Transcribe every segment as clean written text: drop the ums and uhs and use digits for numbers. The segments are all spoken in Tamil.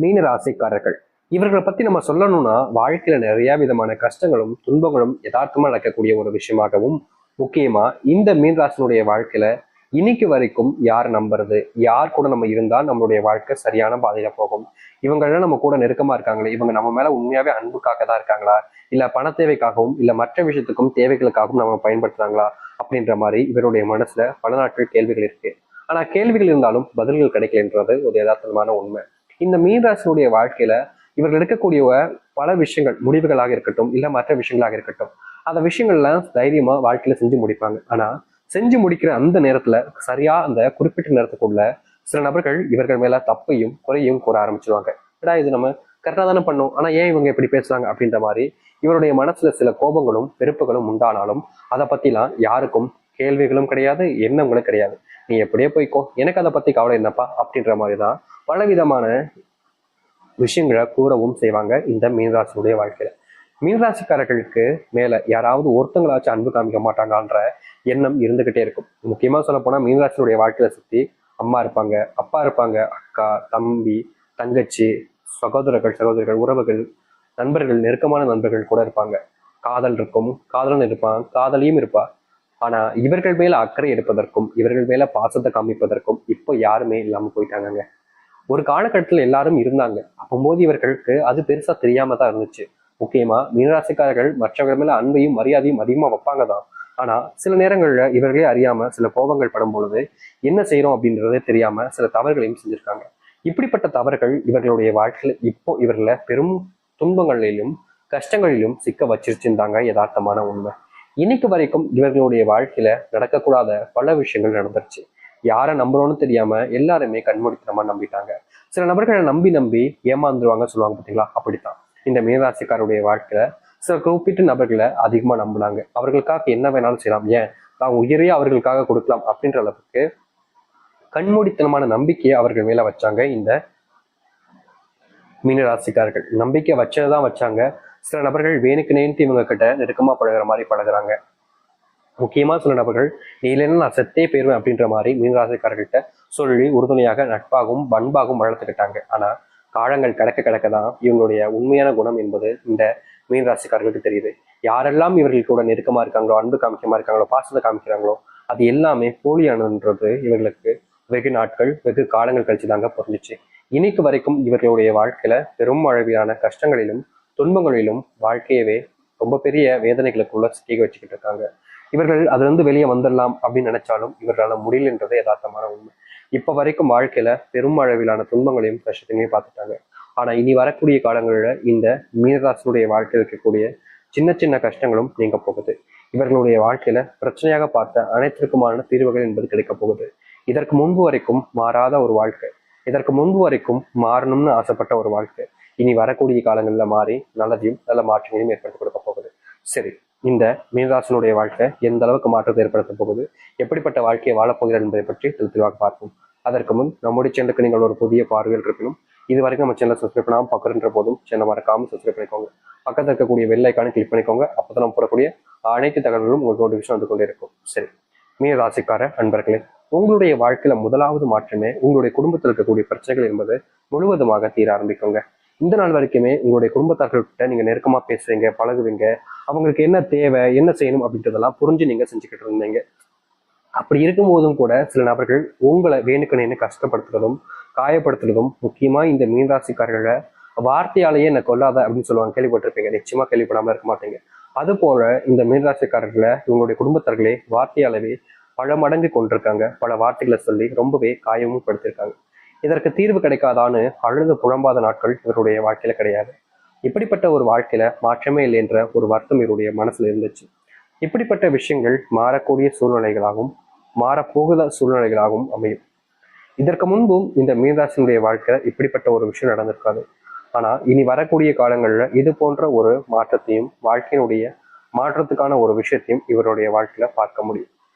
மீன ராசிக்காரர்கள் இவர்களை பத்தி நம்ம சொல்லணும்னா வாழ்க்கையில நிறைய விதமான கஷ்டங்களும் துன்பங்களும் யதார்த்தமா நடக்கக்கூடிய ஒரு விஷயமாகவும், முக்கியமா இந்த மீன ராசினுடைய வாழ்க்கையில இன்னைக்கு வரைக்கும் யார் நம்புறது, யார் கூட நம்ம இருந்தால் நம்மளுடைய வாழ்க்கை சரியான பாதையில போகும், இவங்கெல்லாம் நம்ம கூட நெருக்கமா இருக்காங்களே, இவங்க நம்ம மேல உண்மையாவே அன்புக்காக தான் இருக்காங்களா, இல்ல பண தேவைக்காகவும் இல்ல மற்ற விஷயத்துக்கும் தேவைகளுக்காகவும் நம்ம பயன்படுத்துறாங்களா அப்படின்ற மாதிரி இவருடைய மனசுல பல நாட்கள் கேள்விகள் இருக்கு. ஆனா கேள்விகள் இருந்தாலும் பதில்கள் கிடைக்கலன்றது ஒரு யதார்த்தமான உண்மை. இந்த மீனராசினுடைய வாழ்க்கையில இவர்கள் எடுக்கக்கூடிய பல விஷயங்கள், முடிவுகளாக இருக்கட்டும் இல்ல மற்ற விஷயங்களாக இருக்கட்டும், அந்த விஷயங்கள்லாம் தைரியமா வாழ்க்கையில செஞ்சு முடிப்பாங்க. ஆனா செஞ்சு முடிக்கிற அந்த நேரத்துல சரியா அந்த குறிப்பிட்ட நேரத்துக்குள்ள சில நபர்கள் இவர்கள் மேல தப்பையும் குறையும் கூற ஆரம்பிச்சிருவாங்க. ஏடா இது நம்ம கரெக்டா தானே பண்ணோம், ஆனா ஏன் இவங்க இப்படி பேசுறாங்க அப்படின்ற மாதிரி இவருடைய மனசுல சில கோபங்களும் வெறுப்புகளும் உண்டானாலும் அதை பத்திலாம் யாருக்கும் கேள்விகளும் கிடையாது, எண்ணங்களும் கிடையாது. நீ எப்படியே போய்க்கோ, எனக்கு அதை பத்தி கவலை என்னப்பா அப்படின்ற மாதிரிதான் பலவிதமான விஷயங்களை கூறவும் செய்வாங்க இந்த மீனராசினுடைய வாழ்க்கையில. மீனராசிக்காரர்களுக்கு மேல யாராவது ஒருத்தங்களாச்சும் அன்பு காமிக்க மாட்டாங்கன்ற எண்ணம் இருந்துகிட்டே இருக்கும். முக்கியமா சொல்ல போனா மீனராசினுடைய வாழ்க்கையில சுத்தி அம்மா இருப்பாங்க, அப்பா இருப்பாங்க, அக்கா, தம்பி, தங்கச்சி, சகோதரிகள், உறவுகள், நண்பர்கள், நெருக்கமான நண்பர்கள் கூட இருப்பாங்க. காதல் இருக்கும், காதலன் இருப்பான், காதலியும் இருப்பா. ஆனா இவர்கள் மேல அக்கறை எடுப்பதற்கும் இவர்கள் மேல பாசத்தை காமிப்பதற்கும் இப்போ யாருமே இல்லாம போயிட்டாங்க. ஒரு காலகட்டத்தில் எல்லாரும் இருந்தாங்க. அப்போது இவர்களுக்கு அது பெருசா தெரியாம தான் இருந்துச்சு. முக்கியமா மீனராசிக்காரர்கள் மற்றவர்கள் மேல அன்பையும் மரியாதையும் அதிகமா வைப்பாங்க தான். ஆனா சில நேரங்கள்ல இவர்களே அறியாம சில கோபங்கள் படும் பொழுது என்ன செய்யறோம் அப்படின்றதே தெரியாம சில தவறுகளையும் செஞ்சிருக்காங்க. இப்படிப்பட்ட தவறுகள் இவர்களுடைய வாழ்க்கையில இப்போ இவர்களை பெரும் துன்பங்களிலும் கஷ்டங்களிலும் சிக்க வச்சிருச்சுருந்தாங்க யதார்த்தமான உண்மை. இன்னைக்கு வரைக்கும் இவர்களுடைய வாழ்க்கையில நடக்கக்கூடாத பல விஷயங்கள் நடந்துருச்சு. யாரை நம்புறோம்னு தெரியாம எல்லாருமே கண்மூடித்தனமா நம்பிட்டாங்க. சில நபர்களை நம்பி நம்பி ஏமாந்துருவாங்க சொல்லுவாங்க பார்த்தீங்களா, அப்படித்தான் இந்த மீனராசிக்காருடைய வாழ்க்கையில சில குறிப்பிட்ட நபர்களை அதிகமா நம்பினாங்க. அவர்களுக்காக என்ன வேணாலும் செய்யலாம், ஏன் தான் உயிரையே அவர்களுக்காக கொடுக்கலாம் அப்படின்ற அளவுக்கு கண்மூடித்தனமான நம்பிக்கையை அவர்கள் மேல வச்சாங்க இந்த மீனராசிக்காரர்கள். நம்பிக்கை வச்சதான் வச்சாங்க. சில நபர்கள் வேணுக்கு நேர்த்து இவங்க கிட்ட நெருக்கமா பழகுற மாதிரி பழகுறாங்க. முக்கியமா சில நபர்கள் நீ இல்லைன்னா நான் செத்தே போயிருவேன் அப்படின்ற மாதிரி மீனராசிக்காரர்கிட்ட சொல்லி உறுதுணையாக நட்பாகவும் பண்பாகவும் வளர்த்துக்கிட்டாங்க. ஆனா காலங்கள் கிடக்க கிடக்க தான் இவங்களுடைய உண்மையான குணம் என்பது இந்த மீனராசிக்காரர்களுக்கு தெரியுது. யாரெல்லாம் இவர்கள் கூட நெருக்கமா இருக்காங்களோ, அன்பு காமிக்கமா இருக்காங்களோ, பாசத்தை காமிக்கிறாங்களோ, அது எல்லாமே போலியானதுன்றது இவர்களுக்கு வெகு நாட்கள் வெகு காலங்கள் கழிச்சு தாங்க புரிஞ்சிச்சு. இன்னைக்கு வரைக்கும் இவர்களுடைய வாழ்க்கையில பெரும் அளவிலான கஷ்டங்களிலும் துன்பங்களிலும் வாழ்க்கையவே ரொம்ப பெரிய வேதனைகளுக்குள்ள சிக்கி வச்சுக்கிட்டு இருக்காங்க. இவர்கள் அதுல இருந்து வெளியே வந்துடலாம் அப்படின்னு நினைச்சாலும் இவர்களால முடியலன்றதே யதார்த்தமான உண்மை. இப்ப வரைக்கும் வாழ்க்கையில பெரும் அளவிலான துன்பங்களையும் கஷ்டத்தையும் பார்த்துட்டாங்க. ஆனா இனி வரக்கூடிய காலங்களில் இந்த மீனராசினுடைய வாழ்க்கையில் இருக்கக்கூடிய சின்ன சின்ன கஷ்டங்களும் நீங்க போகுது. இவர்களுடைய வாழ்க்கையில பிரச்சனையாக பார்த்த அனைத்திற்குமான தீர்வுகள் என்பது கிடைக்க போகுது. இதற்கு முன்பு வரைக்கும் மாறாத ஒரு வாழ்க்கை, இதற்கு முன்பு வரைக்கும் மாறணும்னு ஆசைப்பட்ட ஒரு வாழ்க்கை இனி வரக்கூடிய காலங்களில் மாறி நல்லதையும் நல்ல மாற்றங்களையும் ஏற்படுத்தி கொடுக்க போகுது. சரி, இந்த மீனராசினுடைய வாழ்க்கை எந்த அளவுக்கு மாற்றத்தை ஏற்படுத்த போகுது, எப்படிப்பட்ட வாழ்க்கையை வாழப்போகிறார் என்பதை பற்றி தெளிவாக பார்ப்போம். அதற்கு முன் நம்முடைய சேனலுக்கு நீங்கள் ஒரு புதிய பார்வையில் இருக்கணும். இது வரைக்கும் நம்ம சேனலை சப்ஸ்கிரைப் பண்ணாமல் பக்கத்துன்ற போதும் சேனல் மறக்காமல் சப்ஸ்கிரைப் பண்ணிக்கோங்க. பக்கத்தில் இருக்கக்கூடிய பெல் ஐக்கானை கிளிக் பண்ணிக்கோங்க. அப்போ நம்ம போடக்கூடிய அனைத்து தகவல்களும் உங்களுக்கு நோட்டிஃபிகேஷன் வந்து கொண்டே இருக்கும். சரி, மீன ராசிக்கார அன்பர்களே, உங்களுடைய வாழ்க்கையில முதலாவது மாற்றமே உங்களுடைய குடும்பத்தில் இருக்கக்கூடிய பிரச்சனைகள் என்பது முழுவதுமாக தீர ஆரம்பிக்குங்க. இந்த நாள் வரைக்குமே உங்களுடைய குடும்பத்தார்கள்கிட்ட நீங்க நெருக்கமா பேசுவீங்க, பழகுவீங்க, அவங்களுக்கு என்ன தேவை, என்ன செய்யணும் அப்படின்றதெல்லாம் புரிஞ்சு நீங்க செஞ்சுக்கிட்டு இருந்தீங்க. அப்படி இருக்கும் போதும் கூட சில நபர்கள் உங்களை வேணுக்குன்னு கஷ்டப்படுத்துறதும் காயப்படுத்துறதும், முக்கியமா இந்த மீனராசிக்காரர்களை வார்த்தையாலேயே என்னை கொல்லாத அப்படின்னு சொல்லுவாங்க, கேள்விப்பட்டிருப்பீங்க. நிச்சயமா கேள்விப்படாம இருக்க மாட்டீங்க. அது போல இந்த மீனராசிக்காரர்களை இவங்களுடைய குடும்பத்தார்களே வார்த்தையாலவே பல மடங்கு கொண்டிருக்காங்க. பல வார்த்தைகளை சொல்லி ரொம்பவே காயமும் படுத்திருக்காங்க. இதற்கு தீர்வு கிடைக்காதான்னு அழுது புலம்பாத நாட்கள் இவருடைய வாழ்க்கையில கிடையாது. இப்படிப்பட்ட ஒரு வாழ்க்கையில மாற்றமே இல்லை என்ற ஒரு வருத்தம் இவருடைய மனசுல இருந்துச்சு. இப்படிப்பட்ட விஷயங்கள் மாறக்கூடிய சூழ்நிலைகளாகவும் மாறப்போகிற சூழ்நிலைகளாகவும் அமையும். இதற்கு முன்பும் இந்த மீனராசினுடைய வாழ்க்கை இப்படிப்பட்ட ஒரு விஷயம் நடந்திருக்காது. ஆனா இனி வரக்கூடிய காலங்கள்ல இது போன்ற ஒரு மாற்றத்தையும் வாழ்க்கையினுடைய மாற்றத்துக்கான ஒரு விஷயத்தையும் இவருடைய வாழ்க்கையில பார்க்க முடியும்.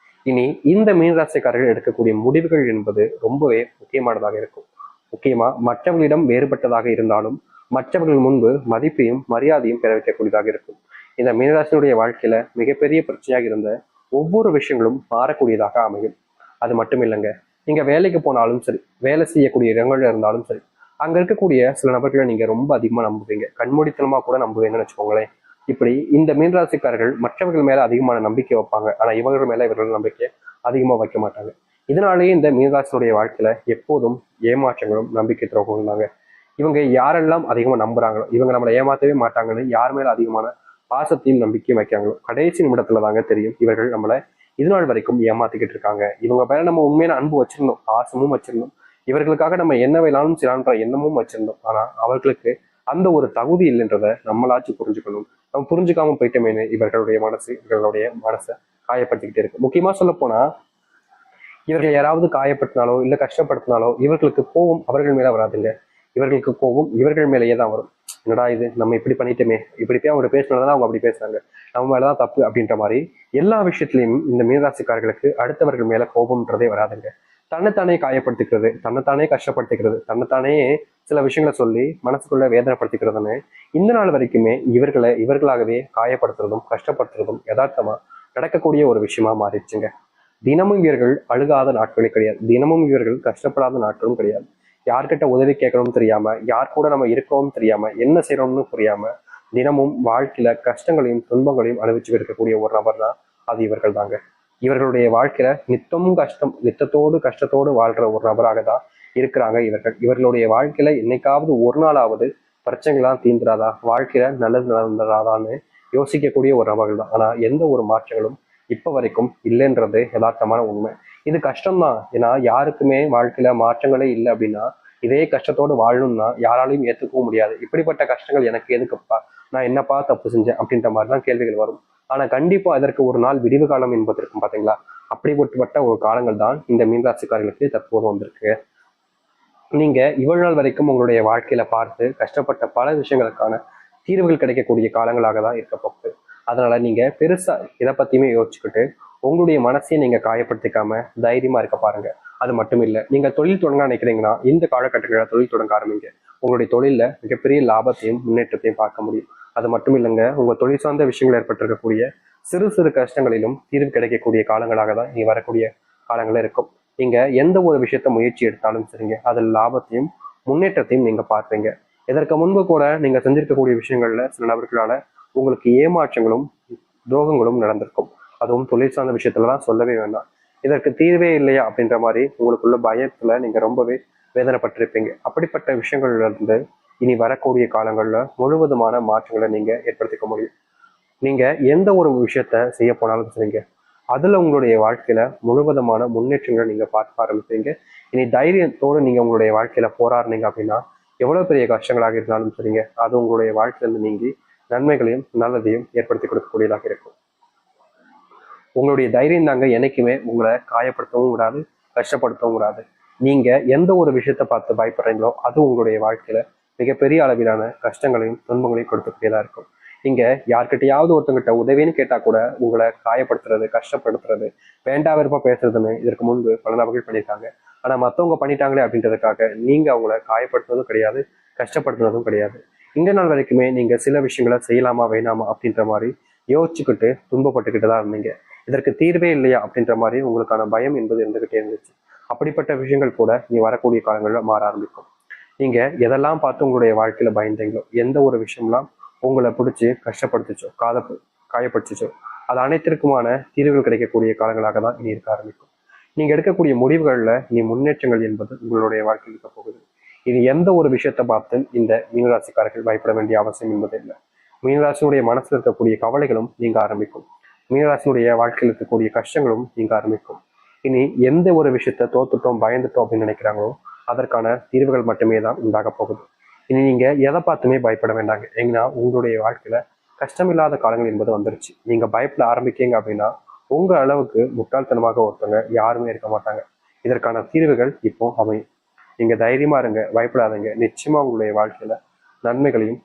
இனி இந்த மீனராசிக்காரர்கள் எடுக்கக்கூடிய முடிவுகள் என்பது ரொம்பவே முக்கியமானதாக இருக்கும். முக்கியமா மற்றவர்களிடம் வேறுபட்டதாக இருந்தாலும் மற்றவர்கள் முன்பு மதிப்பையும் மரியாதையும் பெற வைக்கக்கூடியதாக இருக்கும். இந்த மீனராசினுடைய வாழ்க்கையில மிகப்பெரிய பிரச்சனையாக இருந்த ஒவ்வொரு விஷயங்களும் மாறக்கூடியதாக அமையும். அது மட்டும் இல்லைங்க, நீங்க வேலைக்கு போனாலும் சரி, வேலை செய்யக்கூடிய இடங்கள்ல இருந்தாலும் சரி, அங்க இருக்கக்கூடிய சில நபர்களை நீங்க ரொம்ப அதிகமா நம்புவீங்க, கண்மூடித்தனமா கூட நம்புவீங்கன்னு வச்சுக்கோங்களேன். இப்படி இந்த மீனராசிக்காரர்கள் மற்றவர்கள் மேல அதிகமான நம்பிக்கை வைப்பாங்க, ஆனா இவர்கள் மேல இவர்கள் நம்பிக்கை அதிகமா வைக்க மாட்டாங்க. இதனாலேயே இந்த மீனராசினுடைய வாழ்க்கையில எப்போதும் ஏமாற்றங்களும் நம்பிக்கை துரோகங்களும் தாங்க. இவங்க யாரெல்லாம் அதிகமா நம்புறாங்களோ, இவங்க நம்மளை ஏமாத்தவே மாட்டாங்கன்னு யார் மேல அதிகமான பாசத்தையும் நம்பிக்கையும் வைக்காங்களோ கடைசி நிமிடத்துல தாங்க தெரியும் இவர்கள் நம்மளை இது நாள் வரைக்கும் ஏமாத்திக்கிட்டு இருக்காங்க. இவங்க மேல நம்ம உண்மையான அன்பு வச்சிருந்தோம், பாசமும் வச்சிருந்தோம், இவர்களுக்காக நம்ம என்ன வேணாலும் செய்யலான்ற எண்ணமும் வச்சிருந்தோம். ஆனா அவர்களுக்கு அந்த ஒரு தகுதி இல்லைன்றத நம்மளாச்சும் புரிஞ்சுக்கணும். நம்ம புரிஞ்சுக்காம போயிட்டோமேனு இவர்களுடைய மனசை காயப்படுத்திக்கிட்டே இருக்கு. முக்கியமா சொல்ல போனா இவர்கள் யாராவது காயப்படுத்தினாலோ இல்ல கஷ்டப்படுத்தினாலோ இவர்களுக்கு கோபம் அவர்கள் மேல வராதுங்க, இவர்களுக்கு கோபம் இவர்கள் மேலேயே தான் வரும். என்னடா இது, நம்ம இப்படி பண்ணிட்டோமே, இப்படி போய் அவங்க பேசினாதான் அவங்க அப்படி பேசுறாங்க, நம்ம மேலதான் தப்பு அப்படின்ற மாதிரி எல்லா விஷயத்திலையும் இந்த மீனராசிக்காரர்களுக்கு அடுத்தவர்கள் மேல கோபம்ன்றதே வராதுங்க. தன்னைத்தானே காயப்படுத்திக்கிறது, தன்னைத்தானே கஷ்டப்படுத்திக்கிறது, தன்னைத்தானே சில விஷயங்களை சொல்லி மனசுக்குள்ள வேதனைப்படுத்திக்கிறதுன்னு இந்த நாள் வரைக்குமே இவர்களாகவே காயப்படுத்துறதும் கஷ்டப்படுத்துறதும் யதார்த்தமா நடக்கக்கூடிய ஒரு விஷயமா மாறிடுச்சுங்க. தினமும் இவர்கள் அழுகாத நாட்களே கிடையாது, தினமும் இவர்கள் கஷ்டப்படாத நாட்களும் கிடையாது. யார்கிட்ட உதவி கேட்கணும்னு தெரியாம, யார் கூட நம்ம இருக்கோம்னு தெரியாம, என்ன செய்யறோம்னு புரியாம தினமும் வாழ்க்கையில கஷ்டங்களையும் துன்பங்களையும் அனுபவிச்சு இருக்கக்கூடிய ஒரு நபர் தான் அது இவர்கள் தாங்க. இவர்களுடைய வாழ்க்கையில நித்தமும் கஷ்டம், நித்தத்தோடு கஷ்டத்தோடு வாழ்ற ஒரு நபராக தான் இருக்கிறாங்க இவர்கள். இவர்களுடைய வாழ்க்கையில என்னைக்காவது ஒரு நாளாவது பிரச்சனைகள்லாம் தீந்துராதா, வாழ்க்கையில நல்லது நடந்துராதான்னு யோசிக்கக்கூடிய ஒரு நபர்கள் தான். ஆனா எந்த ஒரு மாற்றங்களும் இப்ப வரைக்கும் இல்லைன்றது யதார்த்தமான உண்மை. இது கஷ்டம்தான், ஏன்னா யாருக்குமே வாழ்க்கையில மாற்றங்களே இல்லை அப்படின்னா இதே கஷ்டத்தோடு வாழணும்னா யாராலையும் ஏத்துக்கவும் முடியாது. இப்படிப்பட்ட கஷ்டங்கள் எனக்கு எதுக்குப்பா, நான் என்னப்பா தப்பு செஞ்சேன் அப்படின்ற மாதிரிதான் கேள்விகள் வரும். ஆனா கண்டிப்பா அதற்கு ஒரு நாள் விடிவு காலம் என்பது இருக்கும் பாத்தீங்களா, அப்படிப்பட்ட ஒரு காலங்கள் தான் இந்த மீனராசிக்காரர்களுக்கு தற்போது வந்திருக்கு. நீங்க இவ்வளவு நாள் வரைக்கும் உங்களுடைய வாழ்க்கையில பார்த்து கஷ்டப்பட்ட பல விஷயங்களுக்கான தீர்வுகள் கிடைக்கக்கூடிய காலங்களாக தான் இருக்க போகுது. அதனால நீங்க பெருசா இதை பத்தியுமே யோசிச்சுக்கிட்டு உங்களுடைய மனசையே நீங்க காயப்படுத்திக்காம தைரியமா இருக்க பாருங்க. அது மட்டும் இல்ல, நீங்க தொழில் தொடங்க நினைக்கிறீங்கன்னா இந்த காலகட்டங்களில் தொழில் தொடங்க ஆரம்பிங்க. உங்களுடைய தொழில மிகப்பெரிய லாபத்தையும் முன்னேற்றத்தையும் பார்க்க முடியும். அது மட்டும் இல்லைங்க, உங்க தொழில் சார்ந்த விஷயங்கள் ஏற்பட்டிருக்கக்கூடிய சிறு சிறு கஷ்டங்களிலும் தீர்வு கிடைக்கக்கூடிய காலங்களாக தான் இனி வரக்கூடிய காலங்கள் இருக்கும். நீங்க எந்த ஒரு விஷயத்த முயற்சி எடுத்தாலும் சரிங்க, அதில் லாபத்தையும் முன்னேற்றத்தையும் நீங்க பார்ப்பீங்க. இதற்கு முன்பு கூட நீங்க செஞ்சிருக்கக்கூடிய விஷயங்கள்ல சில நபர்களால உங்களுக்கு ஏமாற்றங்களும் துரோகங்களும் நடந்திருக்கும். அதுவும் தொழில் சார்ந்த விஷயத்துலலாம் சொல்லவே வேண்டாம். இதற்கு தீர்வே இல்லையா அப்படின்ற மாதிரி உங்களுக்குள்ள பயத்துல நீங்க ரொம்பவே வேதனைப்பட்டிருப்பீங்க. அப்படிப்பட்ட விஷயங்கள்ல இருந்து இனி வரக்கூடிய காலங்கள்ல முழுவதுமான மாற்றங்களை நீங்க ஏற்படுத்திக்க முடியும். நீங்க எந்த ஒரு விஷயத்த செய்ய போனாலும் சரிங்க, அதுல உங்களுடைய வாழ்க்கையில முழுவதுமான முன்னேற்றங்களை நீங்க பார்க்க ஆரம்பிப்பீங்க. இனி தைரியத்தோடு நீங்க உங்களுடைய வாழ்க்கையில போராடுனீங்க அப்படின்னா எவ்வளவு பெரிய கஷ்டங்களாக இருந்தாலும் சரிங்க, அது உங்களுடைய வாழ்க்கையிலிருந்து நீங்கி நன்மைகளையும் நல்லதையும் ஏற்படுத்தி கொடுக்கக்கூடியதாக இருக்கும். உங்களுடைய தைரியம் தாங்க என்னைக்குமே உங்களை காயப்படுத்தவும் விடாது, கஷ்டப்படுத்தவும் விடாது. நீங்க எந்த ஒரு விஷயத்த பார்த்து பயப்படுறீங்களோ அது உங்களுடைய வாழ்க்கையில மிகப்பெரிய அளவிலான கஷ்டங்களையும் துன்பங்களையும் கொடுக்கக்கூடியதா இருக்கும். நீங்க யார்கிட்டயாவது ஒருத்தங்கிட்ட உதவின்னு கேட்டா கூட உங்களை காயப்படுத்துறது, கஷ்டப்படுத்துறது, வேண்டா விருப்பம் பேசுறதுன்னு இதற்கு முன்பு பல நபர்கள் பண்ணியிருக்காங்க. ஆனா மத்தவங்க பண்ணிட்டாங்களே அப்படின்றதுக்காக நீங்க அவங்கள காயப்படுத்துறதும் கிடையாது, கஷ்டப்படுத்துறதும் கிடையாது. இந்த நாள் வரைக்குமே நீங்க சில விஷயங்களை செய்யலாமா வேணாமா அப்படின்ற மாதிரி யோசிச்சுக்கிட்டு துன்பப்பட்டுக்கிட்டு தான் இருந்தீங்க. இதற்கு தீர்வே இல்லையா அப்படின்ற மாதிரி உங்களுக்கான பயம் என்பது இருந்துகிட்டே இருந்துச்சு. அப்படிப்பட்ட விஷயங்கள் கூட நீ வரக்கூடிய காலங்களில் மாற ஆரம்பிக்கும். நீங்க எதெல்லாம் பார்த்து உங்களுடைய வாழ்க்கையில பயந்தீங்களோ, எந்த ஒரு விஷயம்லாம் உங்களை பிடிச்சி கஷ்டப்படுத்துச்சோ, காயப்படுத்துச்சோ, அது அனைத்திற்குமான தீர்வுகள் கிடைக்கக்கூடிய காலங்களாக தான் இனி இருக்க ஆரம்பிக்கும். நீங்க எடுக்கக்கூடிய முடிவுகள்ல இனி முன்னேற்றங்கள் என்பது உங்களுடைய வாழ்க்கையில் இருக்க போகுது. இனி எந்த ஒரு விஷயத்தை பார்த்து இந்த மீனராசிக்காரர்கள் பயப்பட வேண்டிய அவசியம் என்பது இல்லை. மீனராசினுடைய மனசுல இருக்கக்கூடிய கவலைகளும் நீங்க ஆரம்பிக்கும். மீனராசினுடைய வாழ்க்கையில் இருக்கக்கூடிய கஷ்டங்களும் நீங்க ஆரம்பிக்கும். இனி எந்த ஒரு விஷயத்த தோத்துட்டோம், பயந்துட்டோம் அப்படின்னு நினைக்கிறாங்களோ அதற்கான தீர்வுகள் மட்டுமே தான் உண்டாக போகுது. இனி நீங்க எதை பார்த்துமே பயப்பட வேண்டாங்க. ஏன்னா உங்களுடைய வாழ்க்கையில கஷ்டமில்லாத காலங்கள் என்பது வந்துருச்சு. நீங்க பயப்பட ஆரம்பிக்கீங்க அப்படின்னா உங்க அளவுக்கு முட்டாள்தனமாக ஒருத்தவங்க யாருமே இருக்க மாட்டாங்க. இதற்கான தீர்வுகள் இப்போ அமையும். நீங்க தைரியமா இருங்க, பயப்படாதீங்க. நிச்சயமா உங்களுடைய வாழ்க்கையில நன்மைகளையும்